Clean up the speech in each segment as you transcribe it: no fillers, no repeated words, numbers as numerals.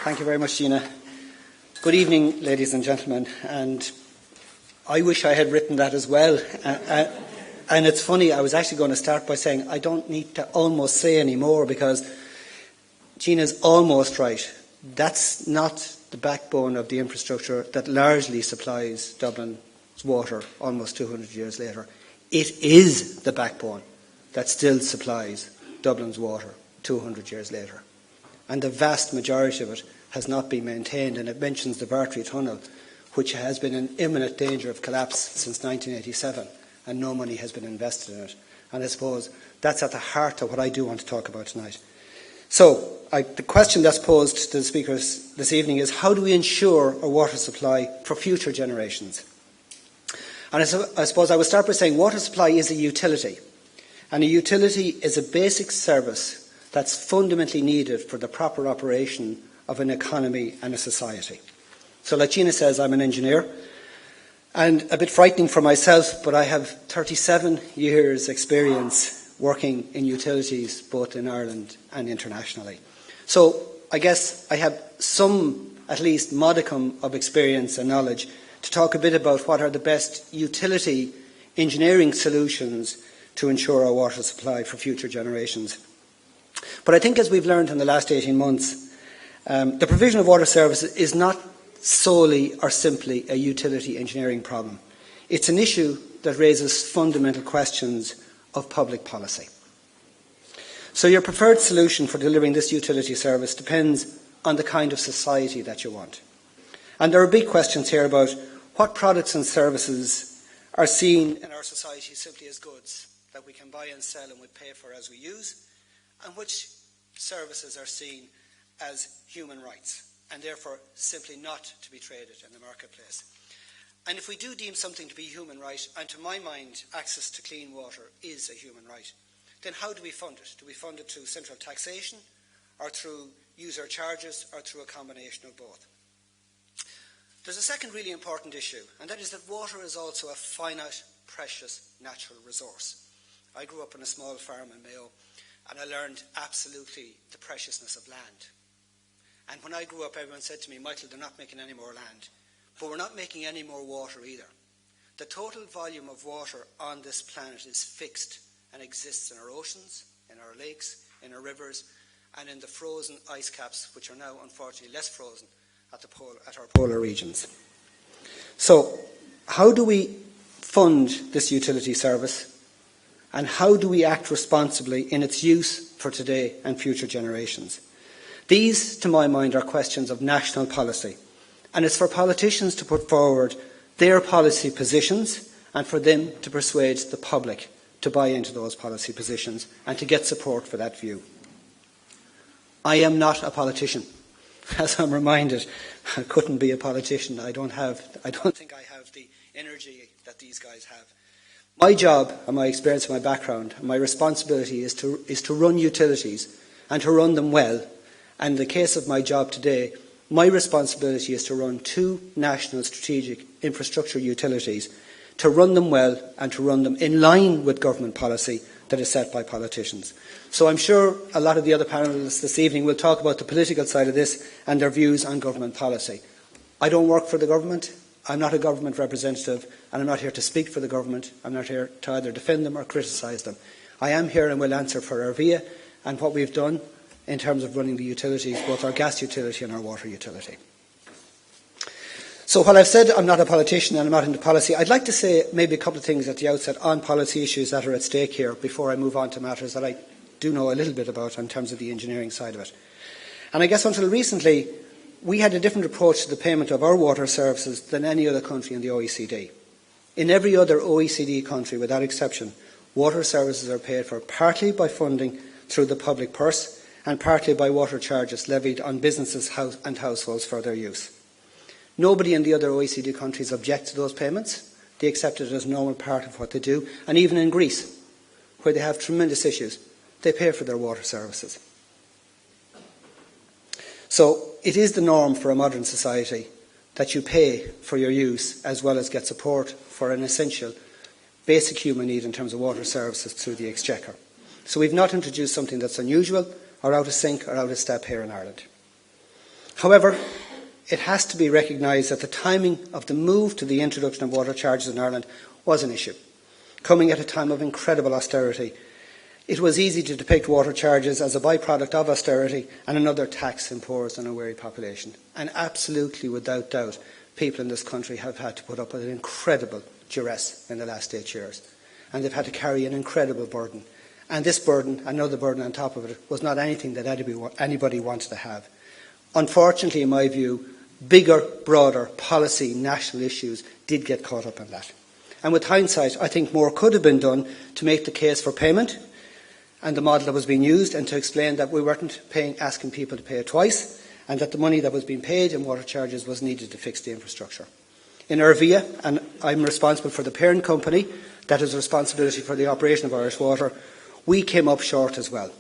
Thank you very much, Gina. Good evening, ladies and gentlemen. And I wish I had written that as well. And it's funny, I was actually going to start by saying I don't need to almost say any more because Gina's almost right. That's not the backbone of the infrastructure that largely supplies Dublin's water almost 200 years later. It is the backbone that still supplies Dublin's water 200 years later. And the vast majority of it has not been maintained. And it mentions the Bartry Tunnel, which has been in imminent danger of collapse since 1987, and no money has been invested in it. And I suppose that's at the heart of what I do want to talk about tonight. So, the question that's posed to the speakers this evening is, how do we ensure a water supply for future generations? And I suppose I would start by saying water supply is a utility. And a utility is a basic service that's fundamentally needed for the proper operation of an economy and a society. So like Gina says, I'm an engineer, and a bit frightening for myself, but I have 37 years' experience working in utilities, both in Ireland and internationally. So I guess I have some, at least modicum of experience and knowledge to talk a bit about what are the best utility engineering solutions to ensure our water supply for future generations. But I think, as we've learned in the last 18 months, the provision of water services is not solely or simply a utility engineering problem. It's an issue that raises fundamental questions of public policy. So your preferred solution for delivering this utility service depends on the kind of society that you want. And there are big questions here about what products and services are seen in our society simply as goods that we can buy and sell and we pay for as we use, and which services are seen as human rights and therefore simply not to be traded in the marketplace. And if we do deem something to be a human right, and to my mind access to clean water is a human right, then how do we fund it? Do we fund it through central taxation, or through user charges, or through a combination of both? There's a second really important issue, and that is that water is also a finite, precious natural resource. I grew up on a small farm in Mayo, and I learned absolutely the preciousness of land. And when I grew up, everyone said to me, Michael, they're not making any more land. But we're not making any more water either. The total volume of water on this planet is fixed and exists in our oceans, in our lakes, in our rivers, and in the frozen ice caps, which are now unfortunately less frozen at our polar regions. So, how do we fund this utility service? And how do we act responsibly in its use for today and future generations? These, to my mind, are questions of national policy. And it's for politicians to put forward their policy positions and for them to persuade the public to buy into those policy positions and to get support for that view. I am not a politician. As I'm reminded, I couldn't be a politician. I don't think I have the energy that these guys have. My job and my experience and my background and my responsibility is to run utilities and to run them well. And in the case of my job today, my responsibility is to run two national strategic infrastructure utilities, to run them well and to run them in line with government policy that is set by politicians. So I'm sure a lot of the other panellists this evening will talk about the political side of this and their views on government policy. I don't work for the government. I'm not a government representative, and I'm not here to speak for the government. I'm not here to either defend them or criticise them. I am here and will answer for Ervia and what we've done in terms of running the utilities, both our gas utility and our water utility. So while I've said I'm not a politician and I'm not into policy, I'd like to say maybe a couple of things at the outset on policy issues that are at stake here before I move on to matters that I do know a little bit about in terms of the engineering side of it. And I guess until recently, we had a different approach to the payment of our water services than any other country in the OECD. In every other OECD country, without exception, water services are paid for partly by funding through the public purse and partly by water charges levied on businesses and households for their use. Nobody in the other OECD countries objects to those payments. They accept it as a normal part of what they do. And even in Greece, where they have tremendous issues, they pay for their water services. So it is the norm for a modern society that you pay for your use as well as get support for an essential basic human need in terms of water services through the Exchequer. So we've not introduced something that's unusual or out of sync or out of step here in Ireland. However, it has to be recognised that the timing of the move to the introduction of water charges in Ireland was an issue, coming at a time of incredible austerity. It was easy to depict water charges as a byproduct of austerity and another tax imposed on a weary population. And absolutely, without doubt, people in this country have had to put up with an incredible duress in the last 8 years. And they've had to carry an incredible burden. And this burden, another burden on top of it, was not anything that anybody wanted to have. Unfortunately, in my view, bigger, broader policy, national issues did get caught up in that. And with hindsight, I think more could have been done to make the case for payment and the model that was being used, and to explain that we weren't asking people to pay it twice, and that the money that was being paid in water charges was needed to fix the infrastructure. In Ervia, and I'm responsible for the parent company that has responsibility for the operation of Irish Water, we came up short as well.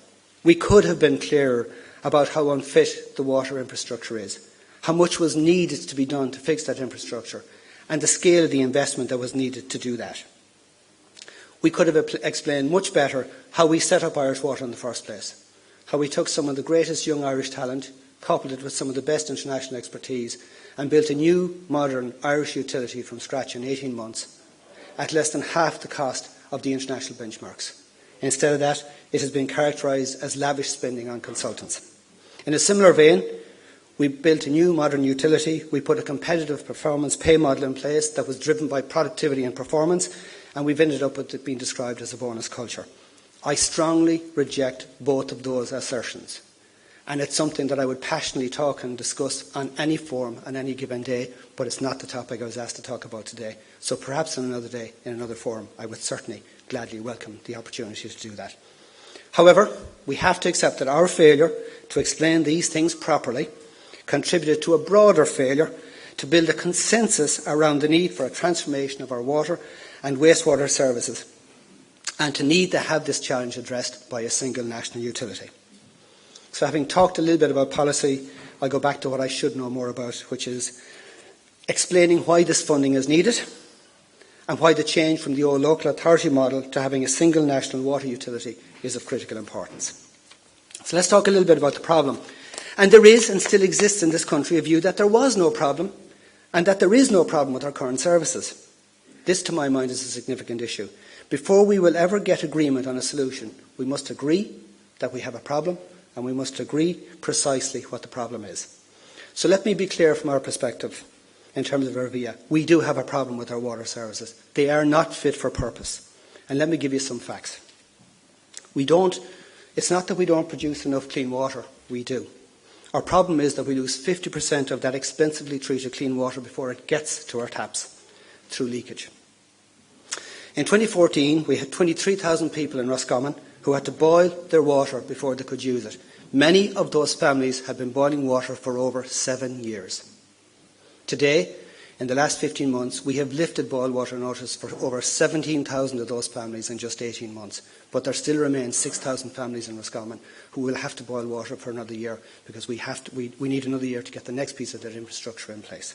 We could have been clearer about how unfit the water infrastructure is, how much was needed to be done to fix that infrastructure, and the scale of the investment that was needed to do that. We could have explained much better how we set up Irish Water in the first place, how we took some of the greatest young Irish talent, coupled it with some of the best international expertise, and built a new, modern Irish utility from scratch in 18 months, at less than half the cost of the international benchmarks. Instead of that, it has been characterised as lavish spending on consultants. In a similar vein, we built a new modern utility. We put a competitive performance pay model in place that was driven by productivity and performance, and we've ended up with it being described as a bonus culture. I strongly reject both of those assertions, and it's something that I would passionately talk and discuss on any forum on any given day, but it's not the topic I was asked to talk about today. So perhaps on another day, in another forum, I would certainly gladly welcome the opportunity to do that. However, we have to accept that our failure to explain these things properly contributed to a broader failure to build a consensus around the need for a transformation of our water and wastewater services, and to need to have this challenge addressed by a single national utility. So having talked a little bit about policy, I'll go back to what I should know more about, which is explaining why this funding is needed and why the change from the old local authority model to having a single national water utility is of critical importance. So let's talk a little bit about the problem. And there is and still exists in this country a view that there was no problem and that there is no problem with our current services. This, to my mind, is a significant issue. Before we will ever get agreement on a solution, we must agree that we have a problem, and we must agree precisely what the problem is. So let me be clear from our perspective in terms of Ervia. We do have a problem with our water services. They are not fit for purpose. And let me give you some facts. It's not that we don't produce enough clean water. We do. Our problem is that we lose 50% of that expensively treated clean water before it gets to our taps through leakage. In 2014, we had 23,000 people in Roscommon who had to boil their water before they could use it. Many of those families had been boiling water for over 7 years. Today, in the last 15 months, we have lifted boil water notice for over 17,000 of those families in just 18 months. But there still remain 6,000 families in Roscommon who will have to boil water for another year, because we need another year to get the next piece of that infrastructure in place.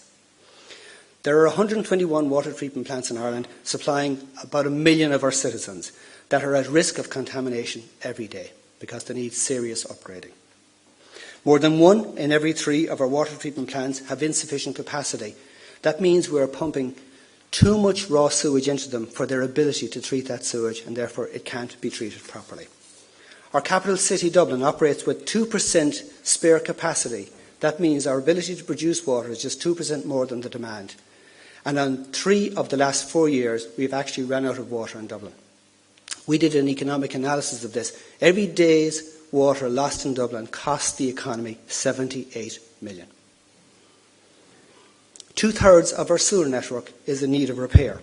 There are 121 water treatment plants in Ireland supplying about 1 million of our citizens that are at risk of contamination every day because they need serious upgrading. More than 1 in every 3 of our water treatment plants have insufficient capacity. That means we are pumping too much raw sewage into them for their ability to treat that sewage, and therefore it can't be treated properly. Our capital city, Dublin, operates with 2% spare capacity. That means our ability to produce water is just 2% more than the demand. And on 3 of the last 4 years, we've actually run out of water in Dublin. We did an economic analysis of this. Every day's water lost in Dublin costs the economy 78 million. 2/3 of our sewer network is in need of repair.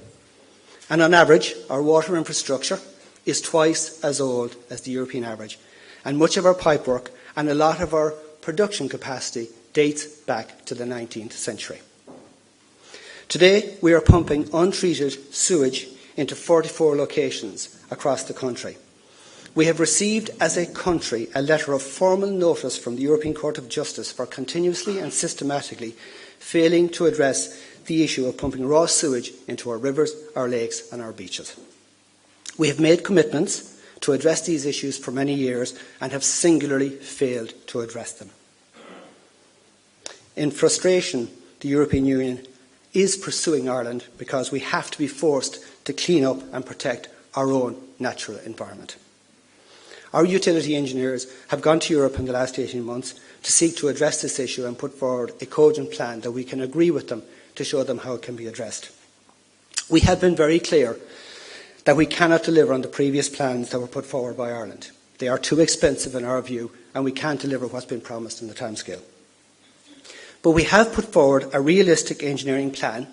And on average, our water infrastructure is twice as old as the European average. And much of our pipework and a lot of our production capacity dates back to the 19th century. Today, we are pumping untreated sewage into 44 locations across the country. We have received, as a country, a letter of formal notice from the European Court of Justice for continuously and systematically failing to address the issue of pumping raw sewage into our rivers, our lakes and our beaches. We have made commitments to address these issues for many years and have singularly failed to address them. In frustration, the European Union is pursuing Ireland because we have to be forced to clean up and protect our own natural environment. Our utility engineers have gone to Europe in the last 18 months to seek to address this issue and put forward a cogent plan that we can agree with them to show them how it can be addressed. We have been very clear that we cannot deliver on the previous plans that were put forward by Ireland. They are too expensive in our view, and we can't deliver what's been promised in the timescale. But we have put forward a realistic engineering plan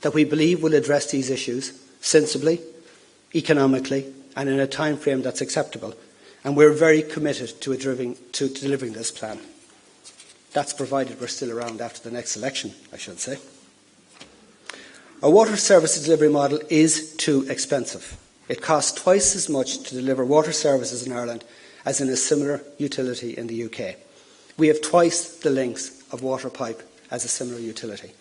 that we believe will address these issues sensibly, economically, and in a time frame that's acceptable. And we're very committed to delivering this plan. That's provided we're still around after the next election, I should say. Our water services delivery model is too expensive. It costs twice as much to deliver water services in Ireland as in a similar utility in the UK. We have twice the length of water pipe as a similar utility.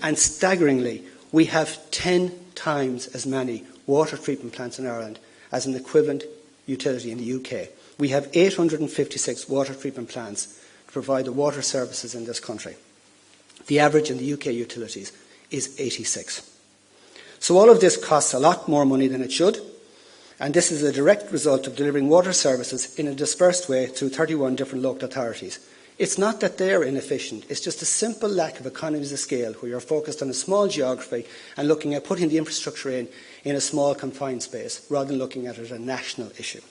And staggeringly, we have 10 times as many water treatment plants in Ireland as an equivalent utility in the UK. We have 856 water treatment plants to provide the water services in this country. The average in the UK utilities is 86. So all of this costs a lot more money than it should, and this is a direct result of delivering water services in a dispersed way through 31 different local authorities. It's not that they're inefficient, it's just a simple lack of economies of scale where you're focused on a small geography and looking at putting the infrastructure in a small confined space rather than looking at it as a national issue.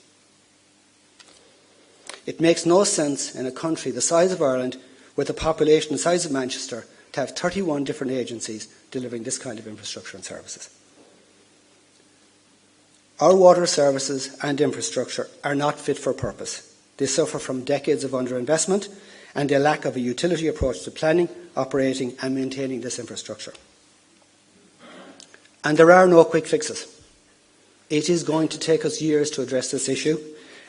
It makes no sense in a country the size of Ireland, with a population the size of Manchester, to have 31 different agencies delivering this kind of infrastructure and services. Our water services and infrastructure are not fit for purpose. They suffer from decades of underinvestment and a lack of a utility approach to planning, operating and maintaining this infrastructure. And there are no quick fixes. It is going to take us years to address this issue,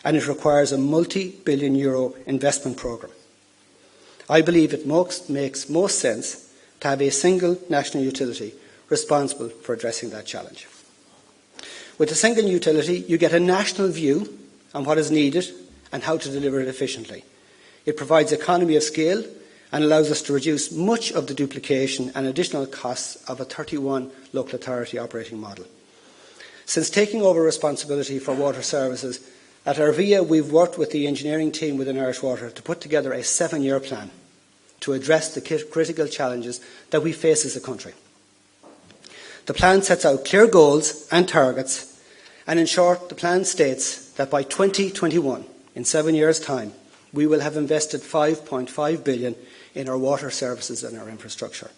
and it requires a multi-billion euro investment programme. I believe it makes most sense to have a single national utility responsible for addressing that challenge. With a single utility, you get a national view on what is needed and how to deliver it efficiently. It provides economy of scale and allows us to reduce much of the duplication and additional costs of a 31 local authority operating model. Since taking over responsibility for water services, at Ervia we've worked with the engineering team within Irish Water to put together a 7-year plan to address the critical challenges that we face as a country. The plan sets out clear goals and targets, and in short, the plan states that by 2021, in 7 years' time, we will have invested 5.5 billion in our water services and our infrastructure.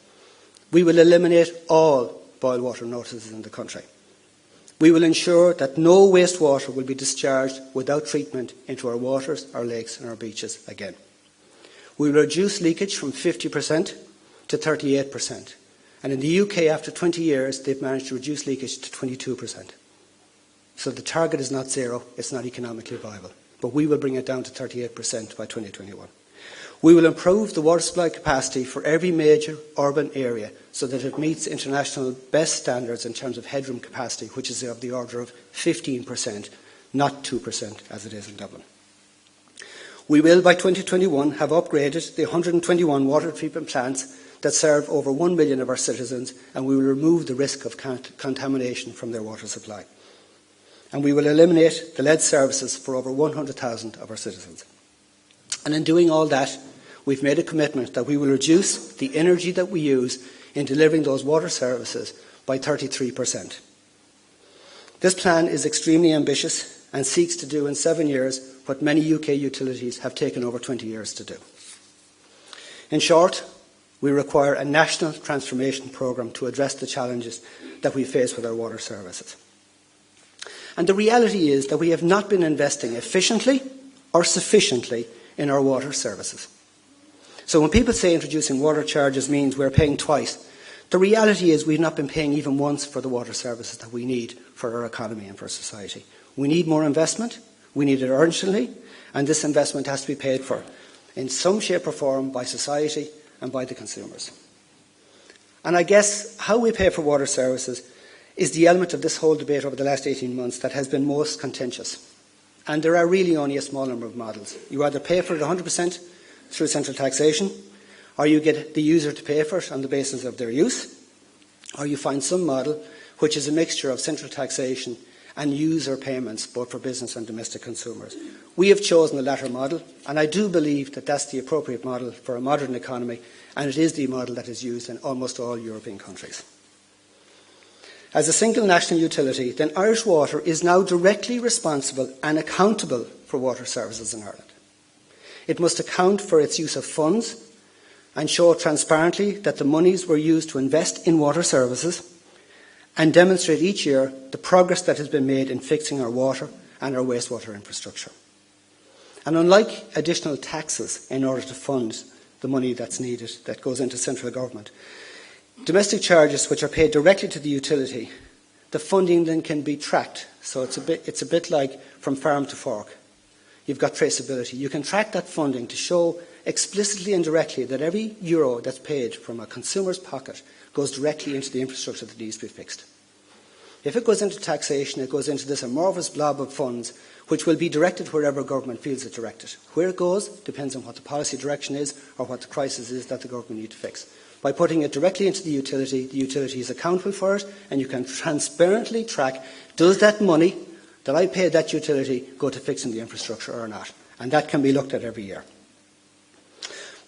We will eliminate all boil water notices in the country. We will ensure that no wastewater will be discharged without treatment into our waters, our lakes and our beaches again. We will reduce leakage from 50% to 38%. And in the UK, after 20 years, they've managed to reduce leakage to 22%. So the target is not zero, it's not economically viable. But we will bring it down to 38% by 2021. We will improve the water supply capacity for every major urban area so that it meets international best standards in terms of headroom capacity, which is of the order of 15%, not 2% as it is in Dublin. We will, by 2021, have upgraded the 121 water treatment plants that serve over 1 million of our citizens, and we will remove the risk of contamination from their water supply. And we will eliminate the lead services for over 100,000 of our citizens. And in doing all that, we've made a commitment that we will reduce the energy that we use in delivering those water services by 33%. This plan is extremely ambitious and seeks to do in 7 years what many UK utilities have taken over 20 years to do. In short, we require a national transformation programme to address the challenges that we face with our water services. And the reality is that we have not been investing efficiently or sufficiently in our water services. So when people say introducing water charges means we're paying twice, the reality is we've not been paying even once for the water services that we need for our economy and for society. We need more investment, we need it urgently, and this investment has to be paid for in some shape or form by society and by the consumers. And I guess how we pay for water services is the element of this whole debate over the last 18 months that has been most contentious. And there are really only a small number of models. You either pay for it 100% through central taxation, or you get the user to pay for it on the basis of their use, or you find some model which is a mixture of central taxation and user payments, both for business and domestic consumers. We have chosen the latter model, and I do believe that that's the appropriate model for a modern economy, and it is the model that is used in almost all European countries. As a single national utility, then Irish Water is now directly responsible and accountable for water services in Ireland. It must account for its use of funds and show transparently that the monies were used to invest in water services, and demonstrate each year the progress that has been made in fixing our water and our wastewater infrastructure. And unlike additional taxes in order to fund the money that's needed, that goes into central government, domestic charges which are paid directly to the utility, the funding then can be tracked. So it's a bit like from farm to fork. You've got traceability. You can track that funding to show explicitly and directly that every euro that's paid from a consumer's pocket goes directly into the infrastructure that needs to be fixed. If it goes into taxation, it goes into this amorphous blob of funds which will be directed wherever government feels it directed. Where it goes depends on what the policy direction is or what the crisis is that the government needs to fix. By putting it directly into the utility is accountable for it, and you can transparently track, does that money that I paid that utility go to fixing the infrastructure or not? And that can be looked at every year.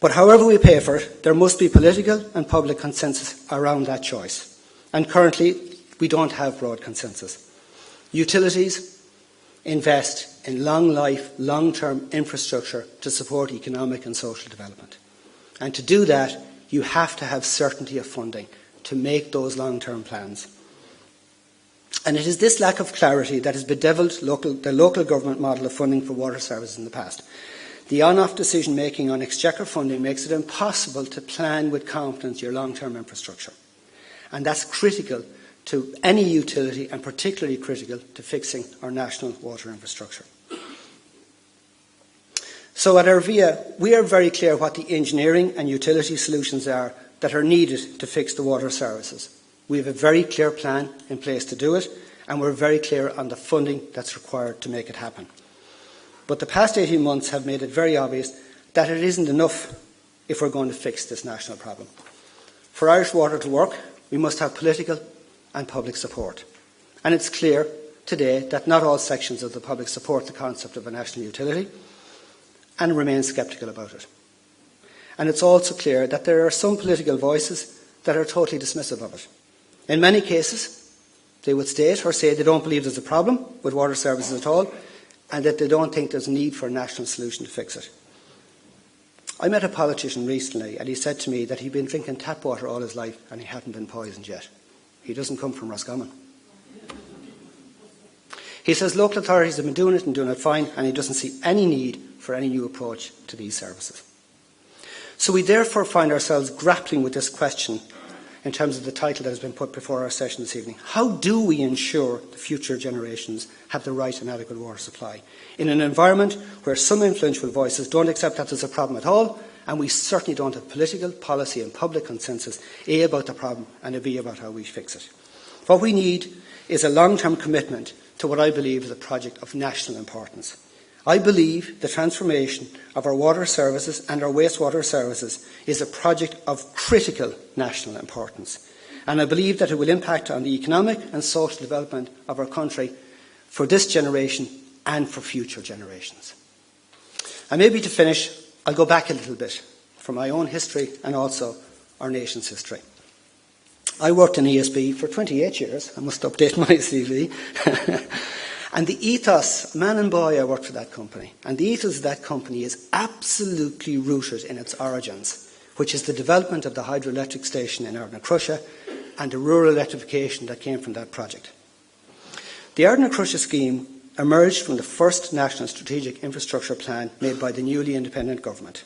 But however we pay for it, there must be political and public consensus around that choice. And currently, we don't have broad consensus. Utilities invest in long-life, long-term infrastructure to support economic and social development. And to do that, you have to have certainty of funding to make those long-term plans. And it is this lack of clarity that has bedeviled the local government model of funding for water services in the past. The on-off decision-making on exchequer funding makes it impossible to plan with confidence your long-term infrastructure. And that's critical to any utility, and particularly critical to fixing our national water infrastructure. So at Ervia, we are very clear what the engineering and utility solutions are that are needed to fix the water services. We have a very clear plan in place to do it, and we're very clear on the funding that's required to make it happen. But the past 18 months have made it very obvious that it isn't enough if we're going to fix this national problem. For Irish Water to work, we must have political and public support. And it's clear today that not all sections of the public support the concept of a national utility and remain sceptical about it. And it's also clear that there are some political voices that are totally dismissive of it. In many cases, they would state or say they don't believe there's a problem with water services at all, and that they don't think there's a need for a national solution to fix it. I met a politician recently, and he said to me that he'd been drinking tap water all his life and he hadn't been poisoned yet. He doesn't come from Roscommon. He says local authorities have been doing it and doing it fine, and he doesn't see any need for any new approach to these services. So we therefore find ourselves grappling with this question in terms of the title that has been put before our session this evening. How do we ensure the future generations have the right and adequate water supply in an environment where some influential voices don't accept that there's a problem at all, and we certainly don't have political, policy and public consensus, A, about the problem, and a B, about how we fix it? What we need is a long-term commitment to what I believe is a project of national importance. I believe the transformation of our water services and our wastewater services is a project of critical national importance. And I believe that it will impact on the economic and social development of our country for this generation and for future generations. And maybe to finish, I'll go back a little bit for my own history and also our nation's history. I worked in ESB for 28 years. I must update my CV. And the ethos, man and boy, I worked for that company. And the ethos of that company is absolutely rooted in its origins, which is the development of the hydroelectric station in McNicholas and the rural electrification that came from that project. The McNicholas scheme emerged from the first national strategic infrastructure plan made by the newly independent government.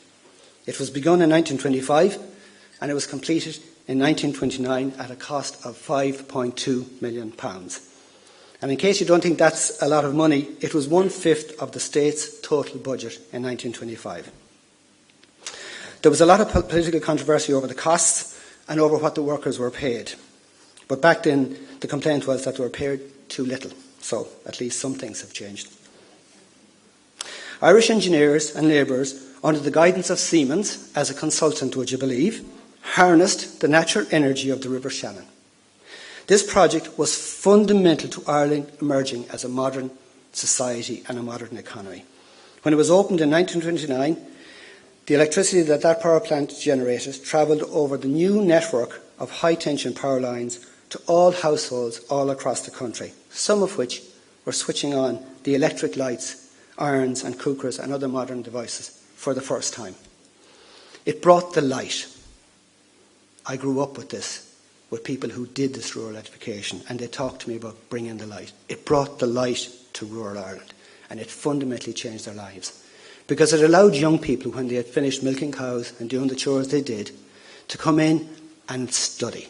It was begun in 1925 and it was completed in 1929 at a cost of £5.2 million. And in case you don't think that's a lot of money, it was 1/5 of the state's total budget in 1925. There was a lot of political controversy over the costs and over what the workers were paid. But back then, the complaint was that they were paid too little. So at least some things have changed. Irish engineers and labourers, under the guidance of Siemens as a consultant, would you believe, harnessed the natural energy of the River Shannon. This project was fundamental to Ireland emerging as a modern society and a modern economy. When it was opened in 1929, the electricity that power plant generated travelled over the new network of high-tension power lines to all households all across the country, some of which were switching on the electric lights, irons and cookers and other modern devices for the first time. It brought the light. I grew up with this, with people who did this rural electrification, and they talked to me about bringing the light. It brought the light to rural Ireland, and it fundamentally changed their lives. Because it allowed young people, when they had finished milking cows and doing the chores they did, to come in and study.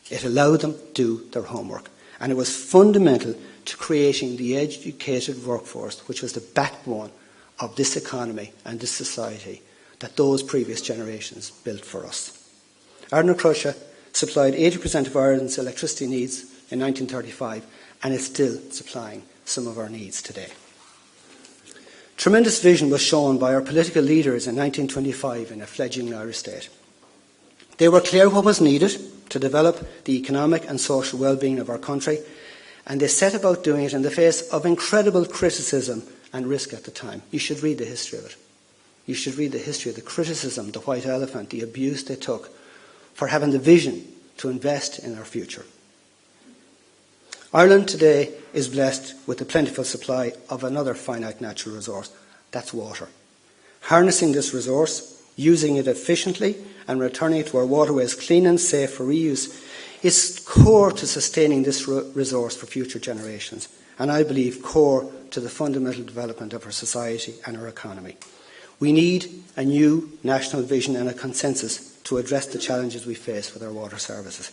It allowed them to do their homework. And it was fundamental to creating the educated workforce, which was the backbone of this economy and this society that those previous generations built for us. Ardna Crusha supplied 80% of Ireland's electricity needs in 1935, and is still supplying some of our needs today. Tremendous vision was shown by our political leaders in 1925 in a fledgling Irish state. They were clear what was needed to develop the economic and social well-being of our country, and they set about doing it in the face of incredible criticism and risk at the time. You should read the history of it. You should read the history of the criticism, the white elephant, the abuse they took for having the vision to invest in our future. Ireland today is blessed with a plentiful supply of another finite natural resource, that's water. Harnessing this resource, using it efficiently and returning it to our waterways clean and safe for reuse is core to sustaining this resource for future generations, and I believe core to the fundamental development of our society and our economy. We need a new national vision and a consensus to address the challenges we face with our water services.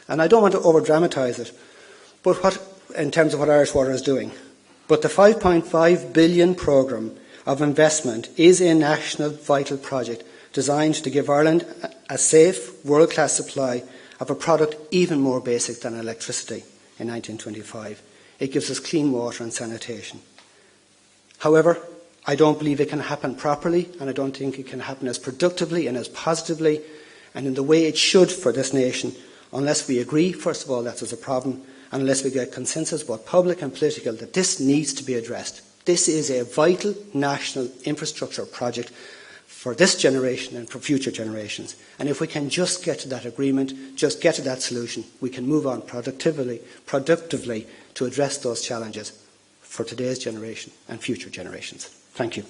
And I don't want to over-dramatise it, but in terms of what Irish Water is doing. But the 5.5 billion programme of investment is a national vital project designed to give Ireland a safe, world-class supply of a product even more basic than electricity in 1925. It gives us clean water and sanitation. However, I don't believe it can happen properly, and I don't think it can happen as productively and as positively and in the way it should for this nation unless we agree, first of all, that there's a problem, and unless we get consensus, both public and political, that this needs to be addressed. This is a vital national infrastructure project for this generation and for future generations. And if we can just get to that agreement, just get to that solution, we can move on productively to address those challenges for today's generation and future generations. Thank you.